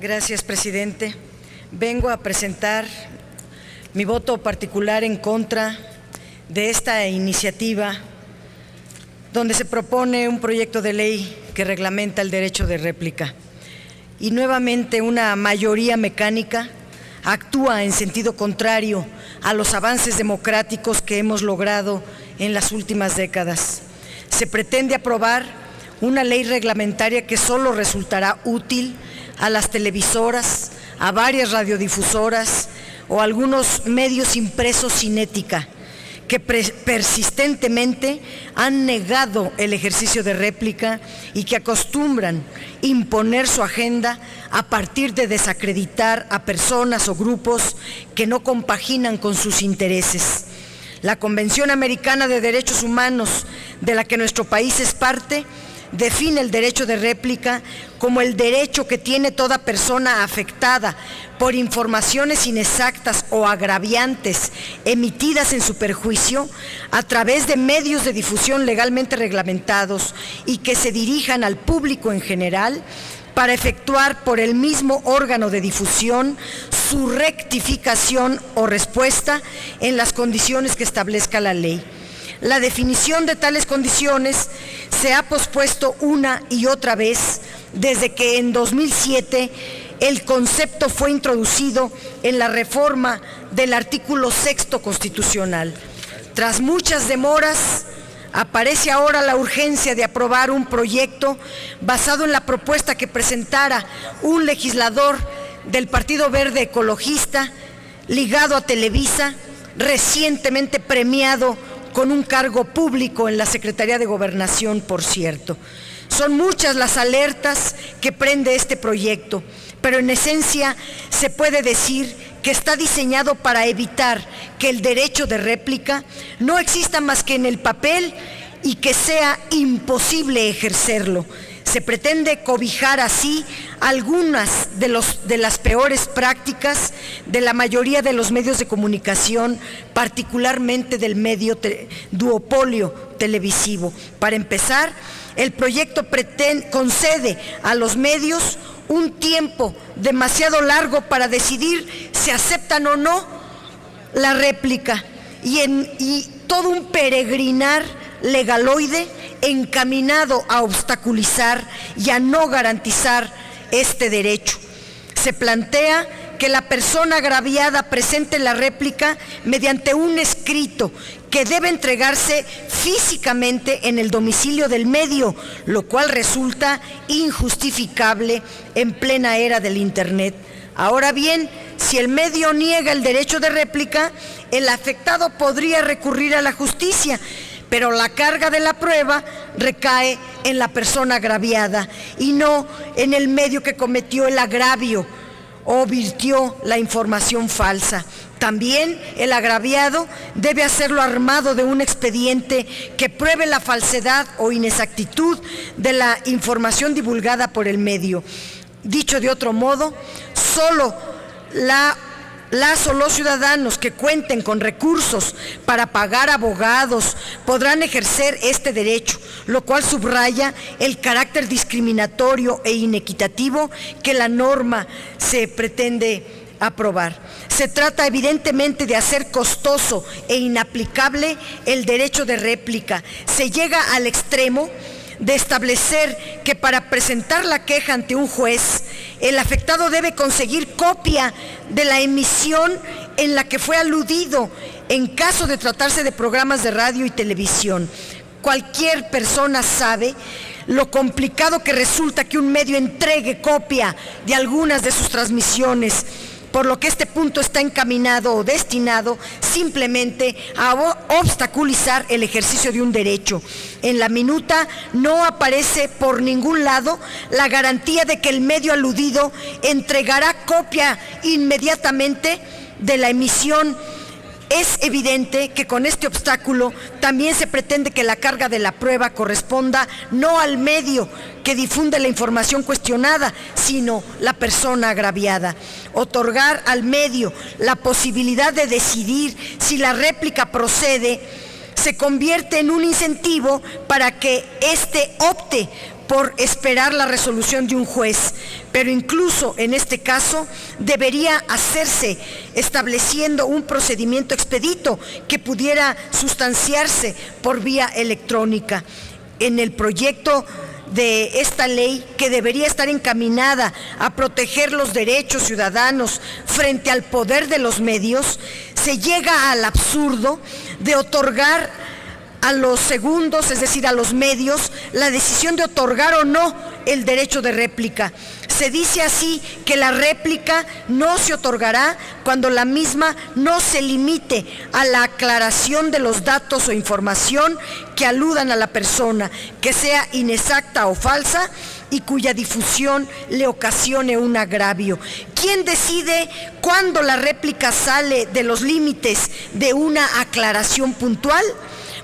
Gracias, presidente. Vengo a presentar mi voto particular en contra de esta iniciativa donde se propone un proyecto de ley que reglamenta el derecho de réplica. Y nuevamente una mayoría mecánica actúa en sentido contrario a los avances democráticos que hemos logrado en las últimas décadas. Se pretende aprobar una ley reglamentaria que solo resultará útil a las televisoras, a varias radiodifusoras o a algunos medios impresos sin ética, que persistentemente han negado el ejercicio de réplica y que acostumbran imponer su agenda a partir de desacreditar a personas o grupos que no compaginan con sus intereses. La Convención Americana de Derechos Humanos, de la que nuestro país es parte, define el derecho de réplica como el derecho que tiene toda persona afectada por informaciones inexactas o agraviantes emitidas en su perjuicio a través de medios de difusión legalmente reglamentados y que se dirijan al público en general para efectuar por el mismo órgano de difusión su rectificación o respuesta en las condiciones que establezca la ley. La definición de tales condiciones se ha pospuesto una y otra vez desde que en 2007 el concepto fue introducido en la reforma del artículo 6º constitucional. Tras muchas demoras, aparece ahora la urgencia de aprobar un proyecto basado en la propuesta que presentara un legislador del Partido Verde Ecologista ligado a Televisa, recientemente premiado con un cargo público en la Secretaría de Gobernación, por cierto. Son muchas las alertas que prende este proyecto, pero en esencia se puede decir que está diseñado para evitar que el derecho de réplica no exista más que en el papel y que sea imposible ejercerlo. Se pretende cobijar así algunas de las peores prácticas de la mayoría de los medios de comunicación, particularmente del medio duopolio televisivo. Para empezar, el proyecto concede a los medios un tiempo demasiado largo para decidir si aceptan o no la réplica y todo un peregrinar legaloide encaminado a obstaculizar y a no garantizar este derecho. Se plantea que la persona agraviada presente la réplica mediante un escrito que debe entregarse físicamente en el domicilio del medio, lo cual resulta injustificable en plena era del Internet. Ahora bien, si el medio niega el derecho de réplica, el afectado podría recurrir a la justicia, pero la carga de la prueba recae en la persona agraviada y no en el medio que cometió el agravio o virtió la información falsa. También el agraviado debe hacerlo armado de un expediente que pruebe la falsedad o inexactitud de la información divulgada por el medio. Dicho de otro modo, solo las o los ciudadanos que cuenten con recursos para pagar abogados podrán ejercer este derecho, lo cual subraya el carácter discriminatorio e inequitativo que la norma se pretende aprobar. Se trata evidentemente de hacer costoso e inaplicable el derecho de réplica. Se llega al extremo de establecer que para presentar la queja ante un juez, el afectado debe conseguir copia de la emisión en la que fue aludido en caso de tratarse de programas de radio y televisión. Cualquier persona sabe lo complicado que resulta que un medio entregue copia de algunas de sus transmisiones, por lo que este punto está encaminado o destinado simplemente a obstaculizar el ejercicio de un derecho. En la minuta no aparece por ningún lado la garantía de que el medio aludido entregará copia inmediatamente de la emisión. Es evidente que con este obstáculo también se pretende que la carga de la prueba corresponda no al medio que difunde la información cuestionada, sino la persona agraviada. Otorgar al medio la posibilidad de decidir si la réplica procede se convierte en un incentivo para que éste opte por esperar la resolución de un juez, pero incluso en este caso debería hacerse estableciendo un procedimiento expedito que pudiera sustanciarse por vía electrónica. En el proyecto de esta ley, que debería estar encaminada a proteger los derechos ciudadanos frente al poder de los medios, se llega al absurdo de otorgar a los segundos, es decir, a los medios, la decisión de otorgar o no el derecho de réplica. Se dice así que la réplica no se otorgará cuando la misma no se limite a la aclaración de los datos o información que aludan a la persona, que sea inexacta o falsa y cuya difusión le ocasione un agravio. ¿Quién decide cuándo la réplica sale de los límites de una aclaración puntual?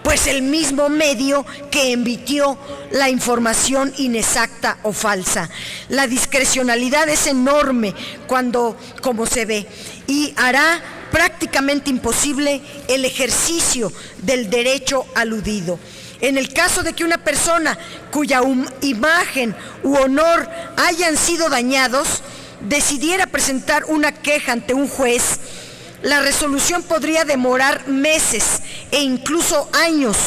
Pues el mismo medio que emitió la información inexacta o falsa. La discrecionalidad es enorme como se ve, y hará prácticamente imposible el ejercicio del derecho aludido. En el caso de que una persona cuya imagen u honor hayan sido dañados decidiera presentar una queja ante un juez, la resolución podría demorar meses e incluso años,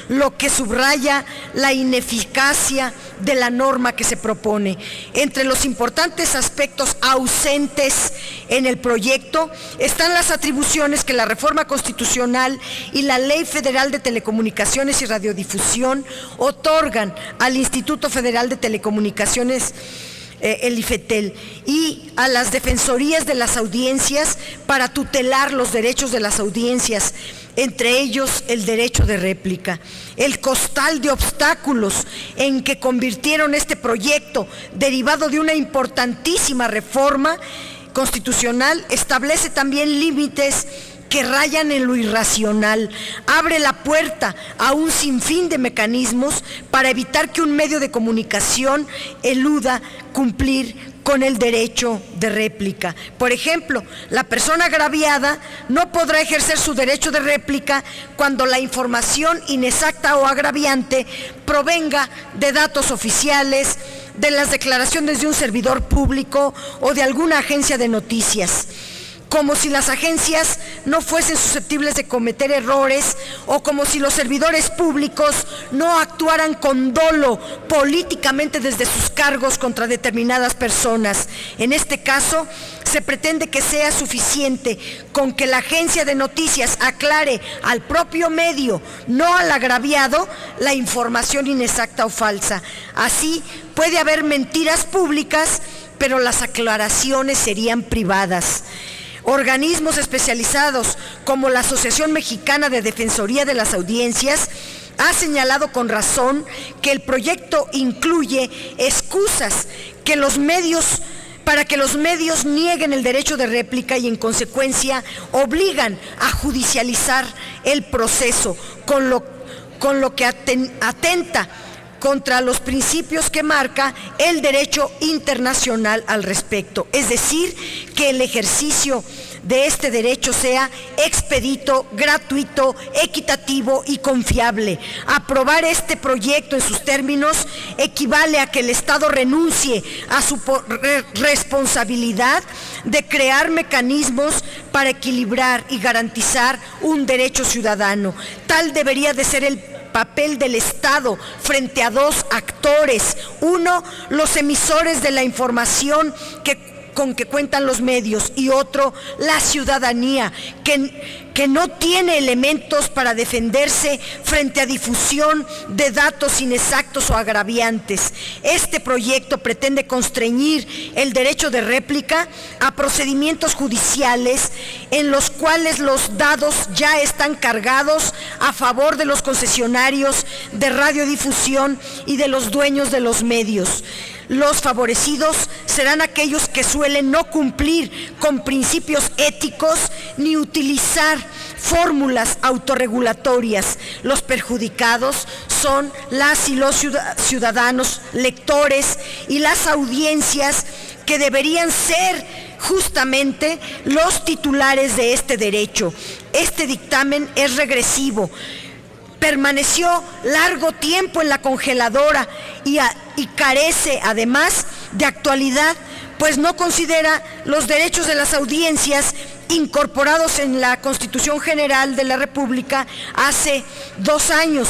lo que subraya la ineficacia de la norma que se propone. Entre los importantes aspectos ausentes en el proyecto están las atribuciones que la reforma constitucional y la Ley Federal de Telecomunicaciones y Radiodifusión otorgan al Instituto Federal de Telecomunicaciones, el IFETEL, y a las defensorías de las audiencias para tutelar los derechos de las audiencias, entre ellos el derecho de réplica. El costal de obstáculos en que convirtieron este proyecto, derivado de una importantísima reforma constitucional, establece también límites que rayan en lo irracional, abre la puerta a un sinfín de mecanismos para evitar que un medio de comunicación eluda cumplir con el derecho de réplica. Por ejemplo, la persona agraviada no podrá ejercer su derecho de réplica cuando la información inexacta o agraviante provenga de datos oficiales, de las declaraciones de un servidor público o de alguna agencia de noticias. Como si las agencias no fuesen susceptibles de cometer errores, o como si los servidores públicos no actuaran con dolo políticamente desde sus cargos contra determinadas personas. En este caso, se pretende que sea suficiente con que la agencia de noticias aclare al propio medio, no al agraviado, la información inexacta o falsa. Así, puede haber mentiras públicas, pero las aclaraciones serían privadas. Organismos especializados como la Asociación Mexicana de Defensoría de las Audiencias ha señalado con razón que el proyecto incluye excusas para que los medios nieguen el derecho de réplica y en consecuencia obligan a judicializar el proceso, con lo que atenta contra los principios que marca el derecho internacional al respecto. Es decir, que el ejercicio de este derecho sea expedito, gratuito, equitativo y confiable. Aprobar este proyecto en sus términos equivale a que el Estado renuncie a su responsabilidad de crear mecanismos para equilibrar y garantizar un derecho ciudadano. Tal debería de ser el papel del Estado frente a dos actores: uno, los emisores de la información con que cuentan los medios, y otro, la ciudadanía, que no tiene elementos para defenderse frente a difusión de datos inexactos o agraviantes. Este proyecto pretende constreñir el derecho de réplica a procedimientos judiciales en los cuales los dados ya están cargados a favor de los concesionarios de radiodifusión y de los dueños de los medios. Los favorecidos serán aquellos que suelen no cumplir con principios éticos ni utilizar fórmulas autorregulatorias. Los perjudicados son las y los ciudadanos, lectores y las audiencias, que deberían ser justamente los titulares de este derecho. Este dictamen es regresivo. Permaneció largo tiempo en la congeladora y carece además de actualidad, pues no considera los derechos de las audiencias incorporados en la Constitución General de la República hace 2 años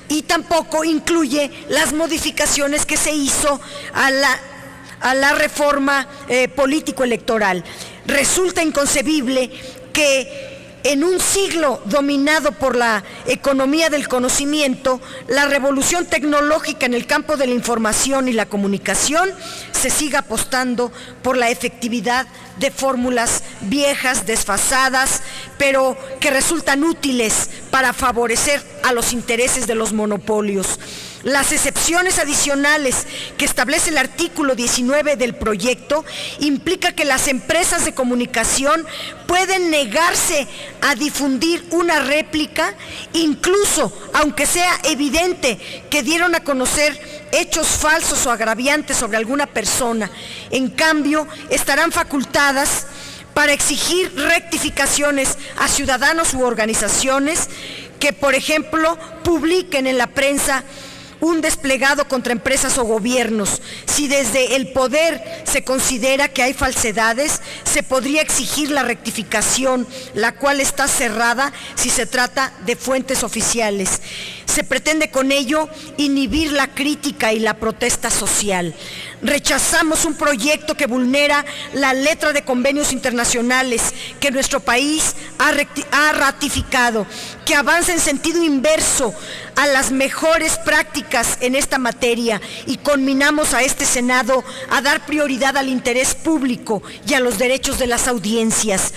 y tampoco incluye las modificaciones que se hizo a la reforma político-electoral. Resulta inconcebible que en un siglo dominado por la economía del conocimiento, la revolución tecnológica en el campo de la información y la comunicación, se siga apostando por la efectividad de fórmulas viejas, desfasadas, pero que resultan útiles para favorecer a los intereses de los monopolios. Las excepciones adicionales que establece el artículo 19 del proyecto implica que las empresas de comunicación pueden negarse a difundir una réplica, incluso aunque sea evidente que dieron a conocer hechos falsos o agraviantes sobre alguna persona. En cambio, estarán facultadas para exigir rectificaciones a ciudadanos u organizaciones que, por ejemplo, publiquen en la prensa un desplegado contra empresas o gobiernos. Si desde el poder se considera que hay falsedades, se podría exigir la rectificación, la cual está cerrada si se trata de fuentes oficiales. Se pretende con ello inhibir la crítica y la protesta social. Rechazamos un proyecto que vulnera la letra de convenios internacionales que nuestro país ha ratificado, que avanza en sentido inverso a las mejores prácticas en esta materia, y conminamos a este Senado a dar prioridad al interés público y a los derechos de las audiencias.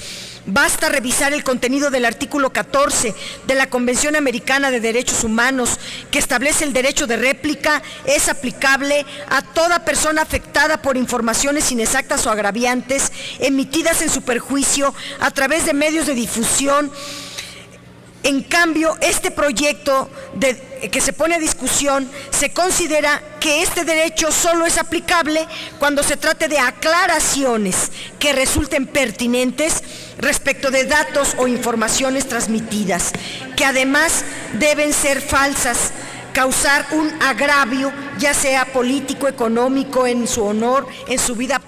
Basta revisar el contenido del artículo 14 de la Convención Americana de Derechos Humanos, que establece el derecho de réplica es aplicable a toda persona afectada por informaciones inexactas o agraviantes emitidas en su perjuicio a través de medios de difusión. En cambio, este proyecto que se pone a discusión, se considera que este derecho solo es aplicable cuando se trate de aclaraciones que resulten pertinentes respecto de datos o informaciones transmitidas, que además deben ser falsas, causar un agravio, ya sea político, económico, en su honor, en su vida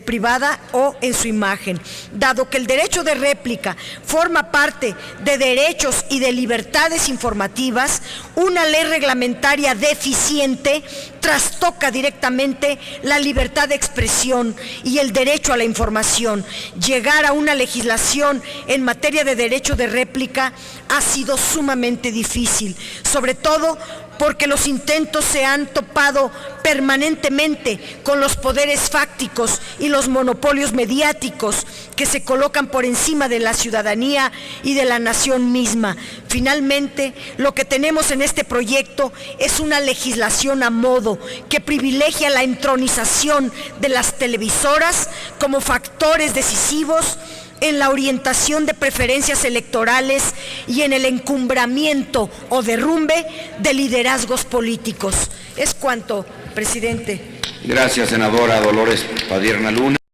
privada o en su imagen. Dado que el derecho de réplica forma parte de derechos y de libertades informativas, una ley reglamentaria deficiente trastoca directamente la libertad de expresión y el derecho a la información. Llegar a una legislación en materia de derecho de réplica ha sido sumamente difícil, sobre todo porque los intentos se han topado permanentemente con los poderes fácticos y los monopolios mediáticos que se colocan por encima de la ciudadanía y de la nación misma. Finalmente, lo que tenemos en este proyecto es una legislación a modo que privilegia la entronización de las televisoras como factores decisivos en la orientación de preferencias electorales y en el encumbramiento o derrumbe de liderazgos políticos. Es cuanto, presidente. Gracias, senadora Dolores Padierna Luna.